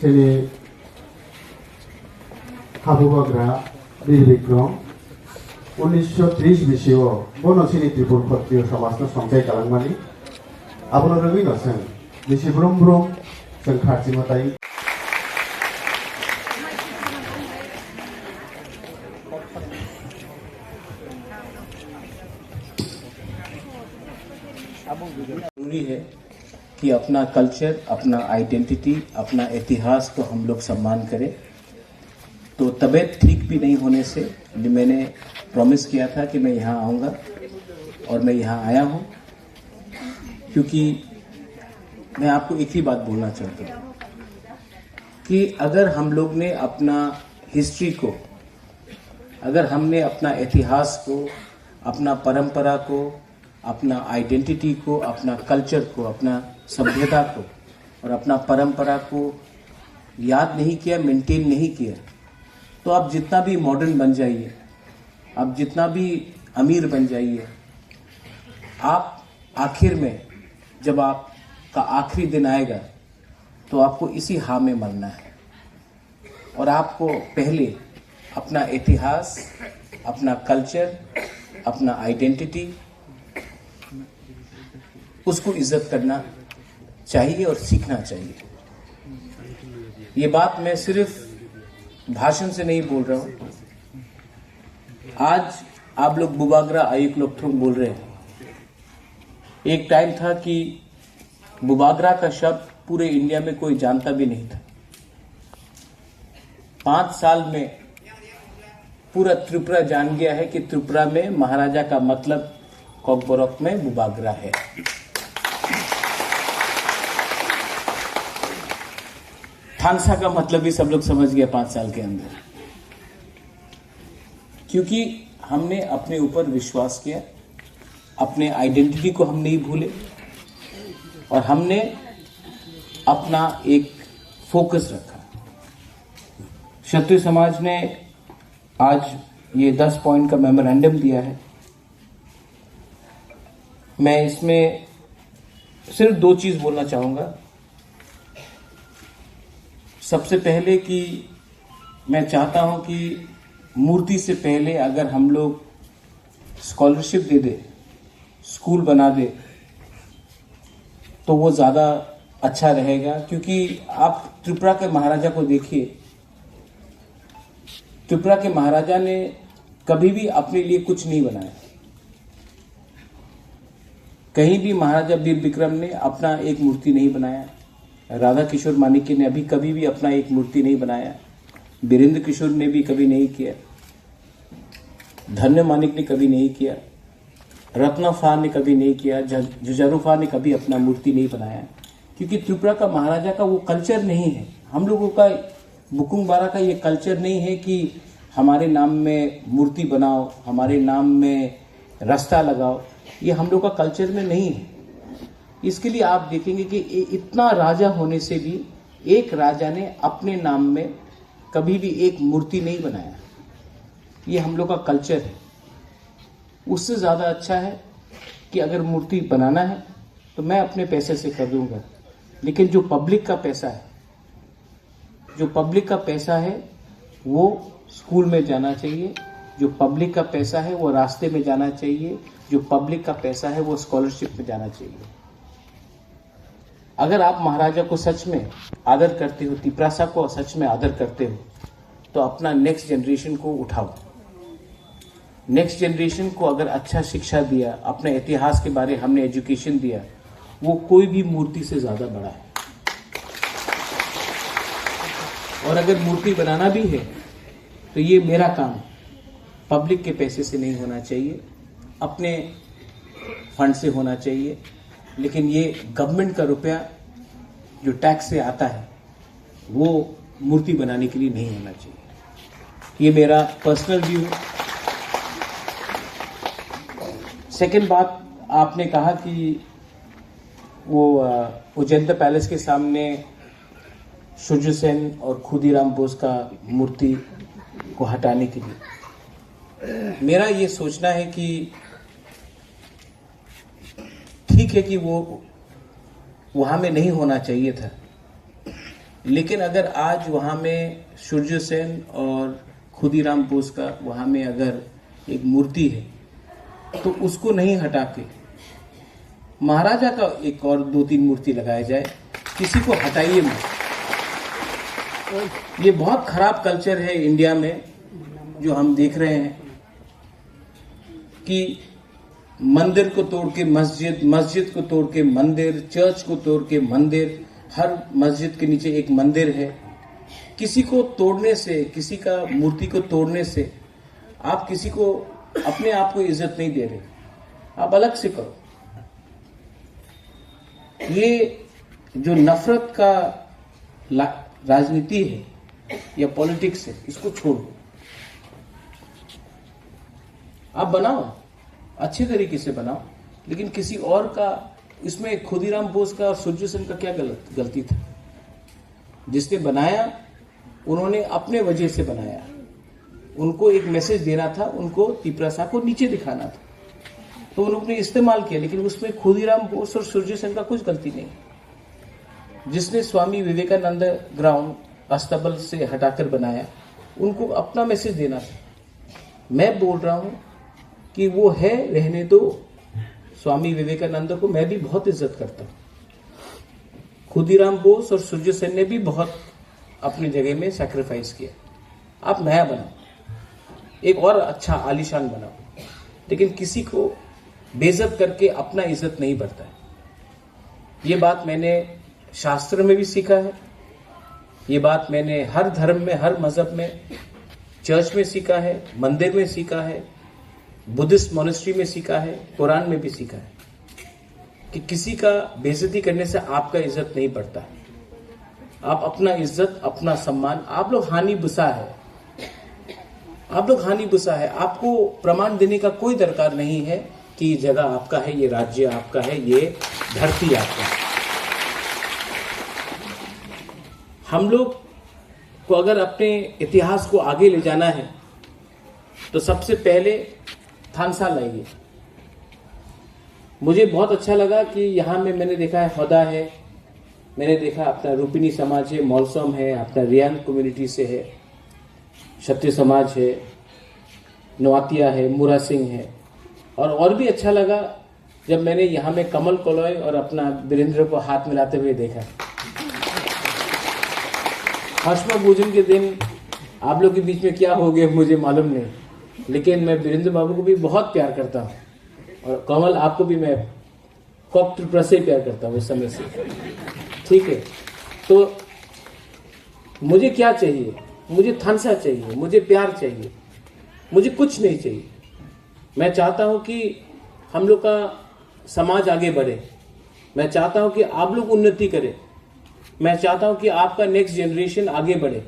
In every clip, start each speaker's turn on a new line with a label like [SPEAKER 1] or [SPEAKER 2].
[SPEAKER 1] जेरै हाबुबाग्रा वीर विक्रम 1930 बिसिआव बनसिनि त्रिपुर क्षत्रिय समाजनो संजाय खालामनानै आबोनो रोङै नसों बिसि ब्रह्म ब्रह्म जों खाथिमताय
[SPEAKER 2] जरूरी है कि अपना कल्चर, अपना आइडेंटिटी, अपना इतिहास को हम लोग सम्मान करें। तो तबीयत ठीक भी नहीं होने से मैंने प्रॉमिस किया था कि मैं यहाँ आऊँगा और मैं यहाँ आया हूँ, क्योंकि मैं आपको एक ही बात बोलना चाहता हूँ कि अगर हम लोग ने अपना हिस्ट्री को, अगर हमने अपना इतिहास को, अपना परंपरा को, अपना आइडेंटिटी को, अपना कल्चर को, अपना सभ्यता को और अपना परंपरा को याद नहीं किया, मेंटेन नहीं किया, तो आप जितना भी मॉडर्न बन जाइए, आप जितना भी अमीर बन जाइए, आप आखिर में जब आपका आखिरी दिन आएगा तो आपको इसी हां में मरना है। और आपको पहले अपना इतिहास, अपना कल्चर, अपना आइडेंटिटी, उसको इज्जत करना चाहिए और सीखना चाहिए। ये बात मैं सिर्फ भाषण से नहीं बोल रहा हूं। आज आप लोग बुबागरा आयुक्त लोग बोल रहे हैं। एक टाइम था कि बुबागरा का शब्द पूरे इंडिया में कोई जानता भी नहीं था। 5 साल में पूरा त्रिपुरा जान गया है कि त्रिपुरा में महाराजा का मतलब कोकबोरोक में बुबागरा है। थानसा का मतलब भी सब लोग समझ गया 5 साल के अंदर, क्योंकि हमने अपने ऊपर विश्वास किया, अपने आइडेंटिटी को हम नहीं भूले और हमने अपना एक फोकस रखा। क्षत्रिय समाज ने आज ये 10 पॉइंट का मेमोरेंडम दिया है। मैं इसमें सिर्फ 2 चीज बोलना चाहूंगा। सबसे पहले कि मैं चाहता हूं कि मूर्ति से पहले अगर हम लोग स्कॉलरशिप दे दे, स्कूल बना दे, तो वो ज़्यादा अच्छा रहेगा। क्योंकि आप त्रिपुरा के महाराजा को देखिए, त्रिपुरा के महाराजा ने कभी भी अपने लिए कुछ नहीं बनाया। कहीं भी महाराजा वीर विक्रम ने अपना एक मूर्ति नहीं बनाया, राधा किशोर मानिक्य ने अभी कभी भी अपना एक मूर्ति नहीं बनाया, वीरेंद्र किशोर ने भी कभी नहीं किया, धन्य मानिक ने कभी नहीं किया, रत्नफा ने कभी नहीं किया, जुजारूफा ने कभी अपना मूर्ति नहीं बनाया। क्योंकि त्रिपुरा का महाराजा का वो कल्चर नहीं है। हम लोगों का बुकुंग बारा का ये कल्चर नहीं है कि हमारे नाम में मूर्ति बनाओ, हमारे नाम में रास्ता लगाओ, ये हम लोग का कल्चर में नहीं है। इसके लिए आप देखेंगे कि इतना राजा होने से भी एक राजा ने अपने नाम में कभी भी एक मूर्ति नहीं बनाया। ये हम लोग का कल्चर है। उससे ज़्यादा अच्छा है कि अगर मूर्ति बनाना है तो मैं अपने पैसे से कर दूंगा, लेकिन जो पब्लिक का पैसा है, जो पब्लिक का पैसा है वो स्कूल में जाना चाहिए, जो पब्लिक का पैसा है वो रास्ते में जाना चाहिए, जो पब्लिक का पैसा है वो स्कॉलरशिप में जाना चाहिए। अगर आप महाराजा को सच में आदर करते हो, तिपरासा को सच में आदर करते हो, तो अपना नेक्स्ट जनरेशन को उठाओ। नेक्स्ट जनरेशन को अगर अच्छा शिक्षा दिया, अपने इतिहास के बारे हमने एजुकेशन दिया, वो कोई भी मूर्ति से ज्यादा बड़ा है। और अगर मूर्ति बनाना भी है तो ये मेरा काम पब्लिक के पैसे से नहीं होना चाहिए, अपने फंड से होना चाहिए। लेकिन ये गवर्नमेंट का रुपया जो टैक्स से आता है वो मूर्ति बनाने के लिए नहीं होना चाहिए। ये मेरा पर्सनल व्यू है। सेकंड बात, आपने कहा कि वो उजैंता पैलेस के सामने सूर्य सेन और खुदीराम बोस का मूर्ति को हटाने के लिए मेरा ये सोचना है कि ठीक है कि वो वहां में नहीं होना चाहिए था, लेकिन अगर आज वहाँ में सूर्य सेन और खुदीराम बोस का वहाँ में अगर एक मूर्ति है तो उसको नहीं हटा के महाराजा का एक और 2-3 मूर्ति लगाया जाए, किसी को हटाइए मत। ये बहुत खराब कल्चर है इंडिया में जो हम देख रहे हैं कि मंदिर को तोड़ के मस्जिद, मस्जिद को तोड़ के मंदिर, चर्च को तोड़ के मंदिर, हर मस्जिद के नीचे एक मंदिर है। किसी को तोड़ने से, किसी का मूर्ति को तोड़ने से आप किसी को, अपने आप को इज्जत नहीं दे रहे, आप अलग से करो। ये जो नफरत का राजनीति है या पॉलिटिक्स है, इसको छोड़ो। आप बनाओ, अच्छे तरीके से बनाओ, लेकिन किसी और का, इसमें खुदीराम बोस का और सूर्य सेन का क्या गलती था? जिसने बनाया उन्होंने अपने वजह से बनाया, उनको एक मैसेज देना था, उनको तिपरासा को नीचे दिखाना था, तो उन्होंने इस्तेमाल किया। लेकिन उसमें खुदीराम बोस और सूर्य सेन का कुछ गलती नहीं। जिसने स्वामी विवेकानंद ग्राउंड अस्तबल से हटाकर बनाया, उनको अपना मैसेज देना था। मैं बोल रहा हूं कि वो है, रहने दो। स्वामी विवेकानंद को मैं भी बहुत इज्जत करता हूं। खुदीराम बोस और सूर्य सेन ने भी बहुत अपनी जगह में सैक्रिफाइस किया। आप नया बनाओ, एक और अच्छा आलीशान बनाओ, लेकिन किसी को बेइज्जत करके अपना इज्जत नहीं बढ़ता है। ये बात मैंने शास्त्र में भी सीखा है, ये बात मैंने हर धर्म में, हर मजहब में, चर्च में सीखा है, मंदिर में सीखा है, बुद्धिस्ट मॉनेस्ट्री में सीखा है, कुरान में भी सीखा है कि किसी का बेइज्जती करने से आपका इज्जत नहीं बढ़ता है। आप अपना इज्जत, अपना सम्मान, आप लोग हानि बुसा है, आप लोग हानि बुसा है। आपको प्रमाण देने का कोई दरकार नहीं है कि ये जगह आपका है, ये राज्य आपका है, ये धरती आपका है। हम लोग को अगर अपने इतिहास को आगे ले जाना है तो सबसे पहले थानसा लाइए। मुझे बहुत अच्छा लगा कि यहाँ में मैंने देखा है हौदा है, मैंने देखा अपना रूपिनी समाज है, मौलसम है, अपना रियान कम्युनिटी से है, क्षत्रिय समाज है, नवातिया है, मुरा सिंह है। और भी अच्छा लगा जब मैंने यहाँ में कमल कोलोय और अपना वीरेंद्र को हाथ मिलाते हुए देखा। हर्षमा भोजन के दिन आप लोग के बीच में क्या हो गया मुझे मालूम नहीं, लेकिन मैं वीरेंद्र बाबू को भी बहुत प्यार करता हूँ, और कमल आपको भी मैं कॉक त्रिपुरा से प्यार करता हूँ उस समय से। ठीक है, तो मुझे क्या चाहिए? मुझे थानसा चाहिए, मुझे प्यार चाहिए, मुझे कुछ नहीं चाहिए। मैं चाहता हूं कि हम लोग का समाज आगे बढ़े, मैं चाहता हूं कि आप लोग उन्नति करें, मैं चाहता हूं कि आपका नेक्स्ट जनरेशन आगे बढ़े।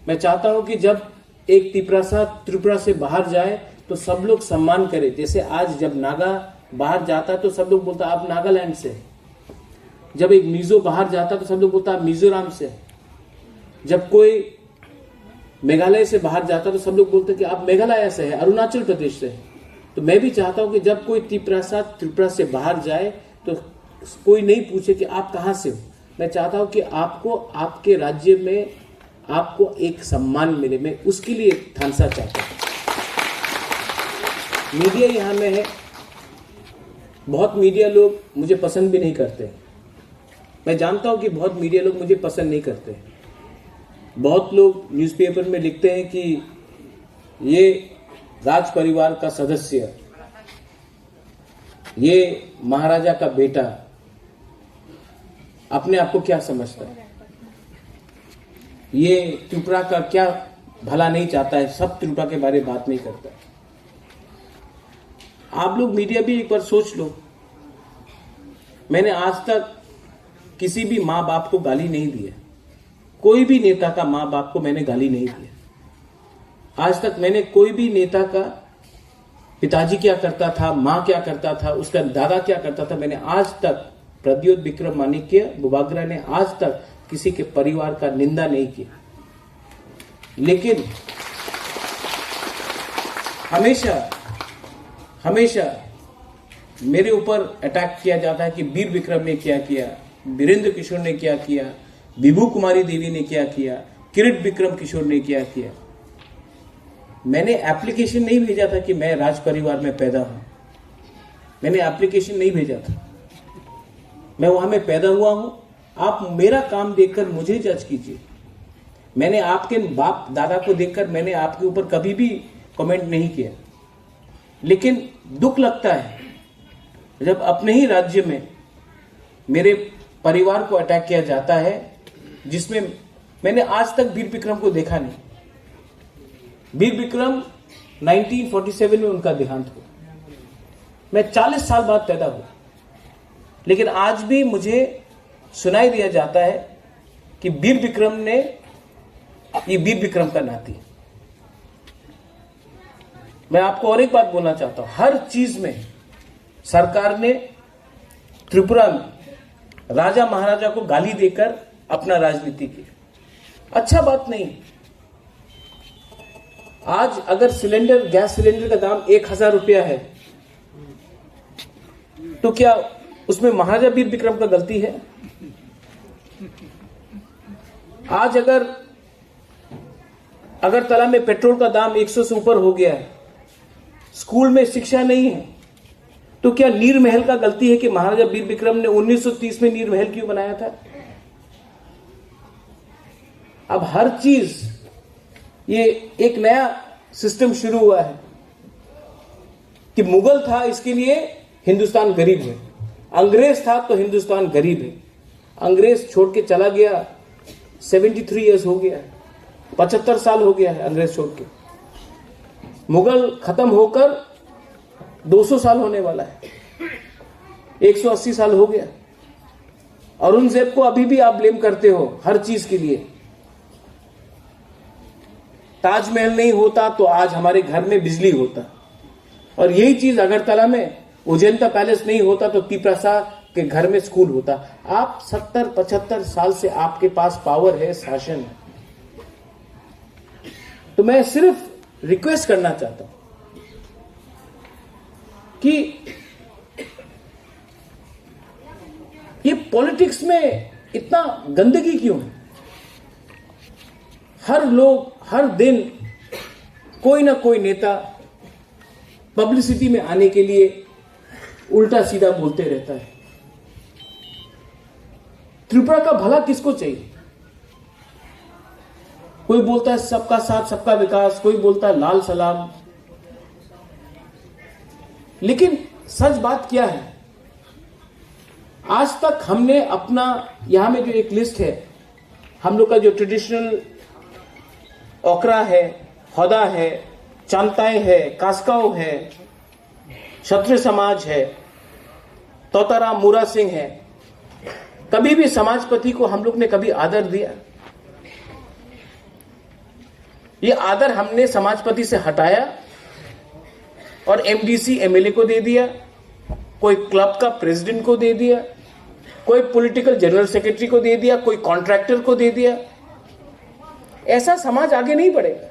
[SPEAKER 2] मैं चाहता हूं कि जब एक तिपरासा त्रिपुरा से बाहर जाए तो सब लोग सम्मान करें। जैसे आज जब नागा बाहर जाता है तो सब लोग बोलता आप नागालैंड से, जब एक मिजो बाहर जाता तो सब लोग बोलता आप मिजोरम से, जब कोई मेघालय से बाहर जाता तो सब लोग बोलते कि आप मेघालय से है, अरुणाचल प्रदेश से है। तो मैं भी चाहता हूं कि जब कोई तिपरासा त्रिपुरा से बाहर जाए तो कोई नहीं पूछे कि आप कहां से हो। मैं चाहता हूं कि आपको आपके राज्य में आपको एक सम्मान मिले, मैं उसके लिए थानसा चाहता हूं। मीडिया यहां में है, बहुत मीडिया लोग मुझे पसंद भी नहीं करते। मैं जानता हूं कि बहुत मीडिया लोग मुझे पसंद नहीं करते। बहुत लोग न्यूज़पेपर में लिखते हैं कि ये राज परिवार का सदस्य, ये महाराजा का बेटा, अपने आप को क्या समझता है, ये त्रिपुरा का क्या भला नहीं चाहता है, सब त्रिपुरा के बारे में बात नहीं करता है। आप लोग मीडिया भी एक बार सोच लो। मैंने आज तक किसी भी माँ बाप को गाली नहीं दी है, कोई भी नेता का माँ बाप को मैंने गाली नहीं दी है। आज तक मैंने कोई भी नेता का पिताजी क्या करता था, माँ क्या करता था, उसका दादा क्या करता था, मैंने आज तक, प्रद्योत विक्रम माणिक्य बुबाग्रा ने आज तक किसी के परिवार का निंदा नहीं की। लेकिन हमेशा मेरे ऊपर अटैक किया जाता है कि वीर विक्रम ने क्या किया, वीरेंद्र किशोर ने क्या किया, विभू कुमारी देवी ने क्या किया, किरीट विक्रम किशोर ने क्या किया। मैंने एप्लीकेशन नहीं भेजा था कि मैं राज परिवार में पैदा हूं, मैंने एप्लीकेशन नहीं भेजा था, मैं वहां में पैदा हुआ हूं। आप मेरा काम देखकर मुझे जज कीजिए। मैंने आपके बाप दादा को देखकर मैंने आपके ऊपर कभी भी कमेंट नहीं किया, लेकिन दुख लगता है जब अपने ही राज्य में मेरे परिवार को अटैक किया जाता है, जिसमें मैंने आज तक वीर विक्रम को देखा नहीं। वीर विक्रम 1947 में उनका देहांत हुआ, मैं 40 साल बाद पैदा हुआ, लेकिन आज भी मुझे सुनाई दिया जाता है कि वीर विक्रम ने, ये वीर विक्रम का नाती। मैं आपको और एक बात बोलना चाहता हूं, हर चीज में सरकार ने त्रिपुरा में राजा महाराजा को गाली देकर अपना राजनीति की, अच्छा बात नहीं। आज अगर सिलेंडर, गैस सिलेंडर का दाम 1000 रुपया है, तो क्या उसमें महाराजा वीर विक्रम का गलती है? आज अगर अगरतला में पेट्रोल का दाम 100 से ऊपर हो गया है, स्कूल में शिक्षा नहीं है, तो क्या नीर महल का गलती है कि महाराजा वीर विक्रम ने 1930 में नीर महल क्यों बनाया था? अब हर चीज, ये एक नया सिस्टम शुरू हुआ है कि मुगल था इसके लिए हिंदुस्तान गरीब है, अंग्रेज था तो हिंदुस्तान गरीब है। अंग्रेज छोड़ के चला गया, 73 इयर्स हो गया, 75 साल हो गया है अंग्रेज छोड़ के। मुगल खत्म होकर 200 साल होने वाला है, 180 साल हो गया। औरंगजेब को अभी भी आप ब्लेम करते हो हर चीज के लिए। ताजमहल नहीं होता तो आज हमारे घर में बिजली होता, और यही चीज अगरतला में उजैंता पैलेस नहीं होता तो तिपरासा के घर में स्कूल होता। आप 70-75 साल से आपके पास पावर है, शासन है। तो मैं सिर्फ रिक्वेस्ट करना चाहता हूं कि ये पॉलिटिक्स में इतना गंदगी क्यों है? हर लोग हर दिन कोई ना कोई नेता पब्लिसिटी में आने के लिए उल्टा सीधा बोलते रहता है। त्रिपुरा का भला किसको चाहिए? कोई बोलता है सबका साथ सबका विकास, कोई बोलता है लाल सलाम, लेकिन सच बात क्या है? आज तक हमने अपना, यहां में जो एक लिस्ट है, हम लोग का जो ट्रेडिशनल ओकरा है, हौदा है, चांताई है, कास्काओ है, क्षत्रिय समाज है, तोताराम मूरा सिंह है, कभी भी समाजपति को हम लोग ने कभी आदर दिया? ये आदर हमने समाजपति से हटाया और एमडीसी एमएलए को दे दिया, कोई क्लब का प्रेसिडेंट को दे दिया, कोई पॉलिटिकल जनरल सेक्रेटरी को दे दिया, कोई कॉन्ट्रैक्टर को दे दिया। ऐसा समाज आगे नहीं बढ़ेगा।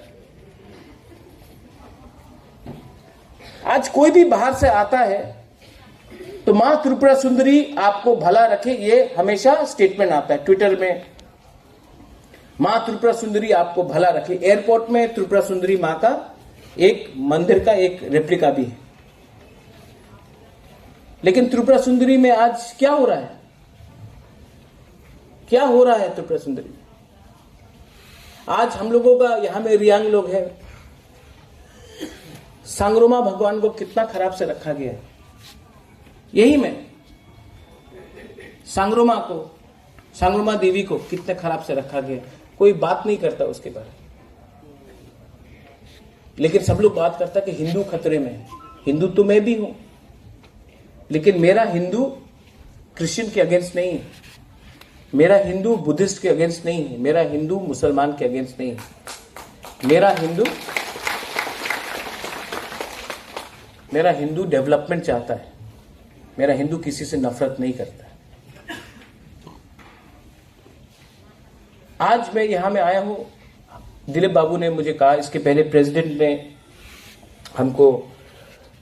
[SPEAKER 2] आज कोई भी बाहर से आता है तो मां त्रिपुरा सुंदरी आपको भला रखे, ये हमेशा स्टेटमेंट आता है ट्विटर में, मां त्रिपुरा सुंदरी आपको भला रखे। एयरपोर्ट में त्रिपुरा सुंदरी मां का एक मंदिर का एक रेप्लिका भी है। लेकिन त्रिपुरा सुंदरी में आज क्या हो रहा है? क्या हो रहा है त्रिपुरा सुंदरी? आज हम लोगों का यहां में रियांग लोग हैं, सांगरोमा भगवान को कितना खराब से रखा गया है। यही में सांगरोमा देवी को कितने खराब से रखा गया, कोई बात नहीं करता उसके बारे में। लेकिन सब लोग बात करता कि हिंदू खतरे में है। हिंदू तो मैं भी हूं, लेकिन मेरा हिंदू क्रिश्चियन के अगेंस्ट नहीं है, मेरा हिंदू बुद्धिस्ट के अगेंस्ट नहीं है, मेरा हिंदू मुसलमान के अगेंस्ट नहीं है। मेरा हिंदू डेवलपमेंट चाहता है, मेरा हिंदू किसी से नफरत नहीं करता। आज मैं यहां में आया हूं, दिलीप बाबू ने मुझे कहा, इसके पहले प्रेसिडेंट ने हमको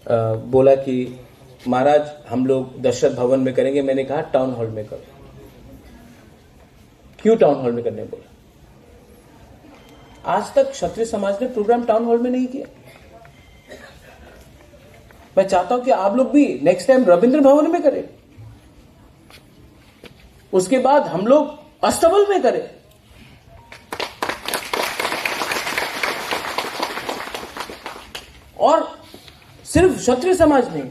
[SPEAKER 2] बोला कि महाराज हम लोग दशरथ भवन में करेंगे। मैंने कहा टाउन हॉल में करो। क्यों टाउन हॉल में करने बोला? आज तक क्षत्रिय समाज ने प्रोग्राम टाउन हॉल में नहीं किया। मैं चाहता हूं कि आप लोग भी नेक्स्ट टाइम रविंद्र भवन में करें, उसके बाद हम लोग अस्तबल में करें। और सिर्फ क्षत्रिय समाज नहीं,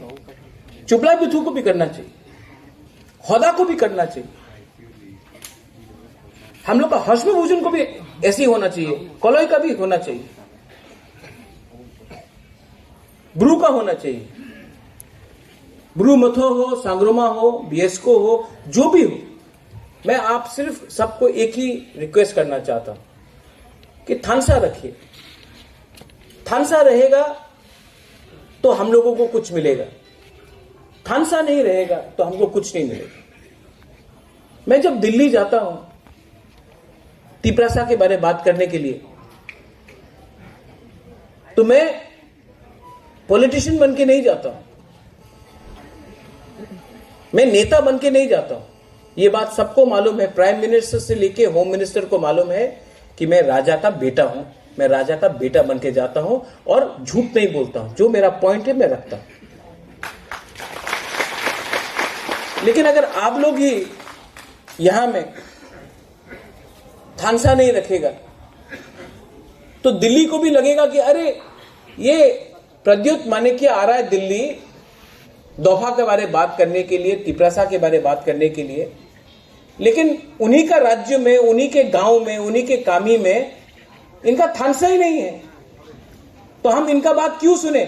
[SPEAKER 2] चुपला बिथू को भी करना चाहिए, होदा को भी करना चाहिए, हम लोग का हश्म भोजन को भी ऐसे ही होना चाहिए, कलई का भी होना चाहिए, ब्रू का होना चाहिए, ब्रू मथो हो, सांग्रोमा हो, बीएसको हो, जो भी हो। मैं आप सिर्फ सबको एक ही रिक्वेस्ट करना चाहता हूं कि थानसा रखिए। थानसा रहेगा तो हम लोगों को कुछ मिलेगा, थानसा नहीं रहेगा तो हमको कुछ नहीं मिलेगा। मैं जब दिल्ली जाता हूं तिपरासा के बारे में बात करने के लिए, तो मैं पॉलिटिशियन बन के नहीं जाता हूं, मैं नेता बन के नहीं जाता हूं। यह बात सबको मालूम है, प्राइम मिनिस्टर से लेके होम मिनिस्टर को मालूम है कि मैं राजा का बेटा हूं, मैं राजा का बेटा बन के जाता हूं और झूठ नहीं बोलता हूं, जो मेरा पॉइंट है मैं रखता हूं। लेकिन अगर आप लोग ही यहां में थानसा नहीं रखेगा तो दिल्ली को भी लगेगा कि अरे ये प्रद्युत माणिक्य आ रहा है दिल्ली दोफा के बारे में बात करने के लिए, तिपरासा के बारे में बात करने के लिए, लेकिन उन्हीं का राज्य में, उन्हीं के गांव में, उन्हीं के कामी में इनका थानसा ही नहीं है, तो हम इनका बात क्यों सुने?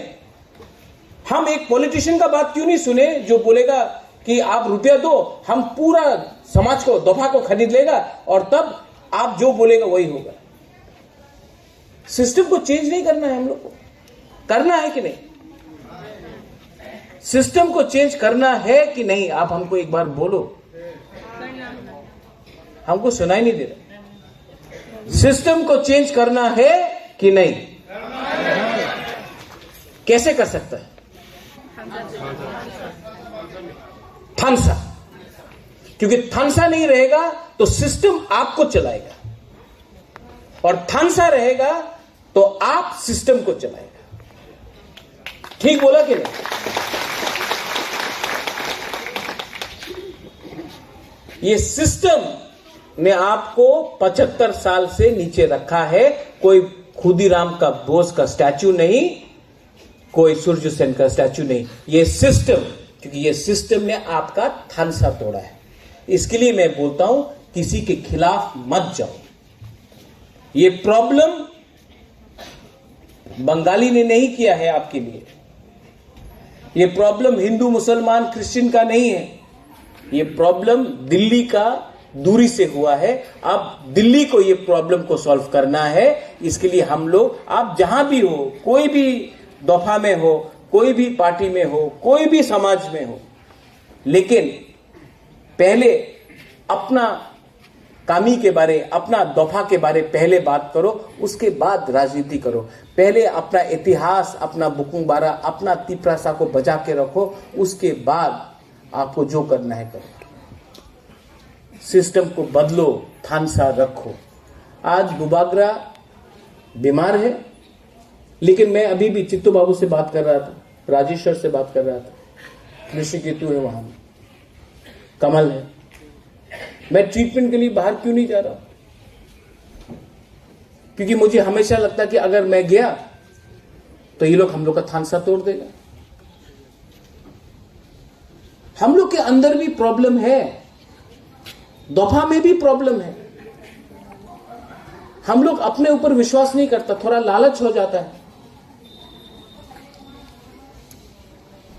[SPEAKER 2] हम एक पॉलिटिशियन का बात क्यों नहीं सुने जो बोलेगा कि आप रुपया दो, हम पूरा समाज को, दोफा को खरीद लेगा और तब आप जो बोलेगा वही होगा। सिस्टम को चेंज नहीं करना है, हम लोग को करना है कि नहीं? सिस्टम को चेंज करना है कि नहीं? आप हमको एक बार बोलो, हमको सुनाई नहीं दे रहा। सिस्टम को चेंज करना है कि नहीं? कैसे कर सकता है? थानसा, क्योंकि थानसा नहीं रहेगा तो सिस्टम आपको चलाएगा, और थानसा रहेगा तो आप सिस्टम को चलाएगा। ठीक बोला कि नहीं? ये सिस्टम ने आपको 75 साल से नीचे रखा है। कोई खुदीराम का बोस का स्टैचू नहीं, कोई सूर्य सेन का स्टैचू नहीं, ये सिस्टम, क्योंकि ये सिस्टम ने आपका थानसा तोड़ा है। इसके लिए मैं बोलता हूं किसी के खिलाफ मत जाओ। ये प्रॉब्लम बंगाली ने नहीं किया है आपके लिए, ये प्रॉब्लम हिंदू मुसलमान क्रिश्चियन का नहीं है, ये प्रॉब्लम दिल्ली का दूरी से हुआ है। अब दिल्ली को ये प्रॉब्लम को सॉल्व करना है। इसके लिए हम लोग, आप जहां भी हो, कोई भी दफा में हो, कोई भी पार्टी में हो, कोई भी समाज में हो, लेकिन पहले अपना कामी के बारे, अपना दफा के बारे पहले बात करो, उसके बाद राजनीति करो। पहले अपना इतिहास, अपना बुकुंबारा, अपना तिपरासा को बचा के रखो, उसके बाद आपको जो करना है करो। सिस्टम को बदलो, थानसा रखो। आज बुबागरा बीमार है, लेकिन मैं अभी भी चित्तू बाबू से बात कर रहा था, राजेश्वर से बात कर रहा था, ऋषिकेतु है वहां, कमल है। मैं ट्रीटमेंट के लिए बाहर क्यों नहीं जा रहा? क्योंकि मुझे हमेशा लगता कि अगर मैं गया तो ये लोग हम लोग का थानसा तोड़ देगा। हम लोग के अंदर भी प्रॉब्लम है, दफा में भी प्रॉब्लम है। हम लोग अपने ऊपर विश्वास नहीं करता, थोड़ा लालच हो जाता है।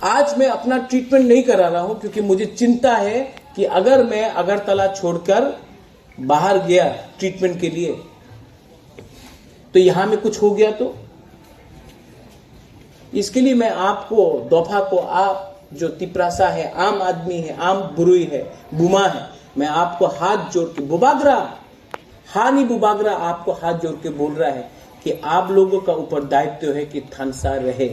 [SPEAKER 2] आज मैं अपना ट्रीटमेंट नहीं करा रहा हूं क्योंकि मुझे चिंता है कि अगर मैं अगरतला छोड़कर बाहर गया ट्रीटमेंट के लिए तो यहां में कुछ हो गया तो। इसके लिए मैं आपको, दफा को, आप जो तिपरासा है, आम आदमी है, आम बुरुई है, बुमा है, मैं आपको हाथ जोड़ के, बुबागरा, हानी बुबागरा आपको हाथ जोड़ के बोल रहा है कि आप लोगों का ऊपर दायित्व है कि थानसा रहे।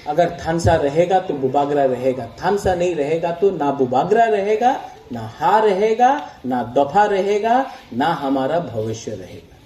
[SPEAKER 2] अगर थानसा रहेगा तो बुबागरा रहेगा, थानसा नहीं रहेगा तो ना बुबागरा रहेगा, ना हा रहेगा, ना दफा रहेगा, ना हमारा भविष्य रहेगा।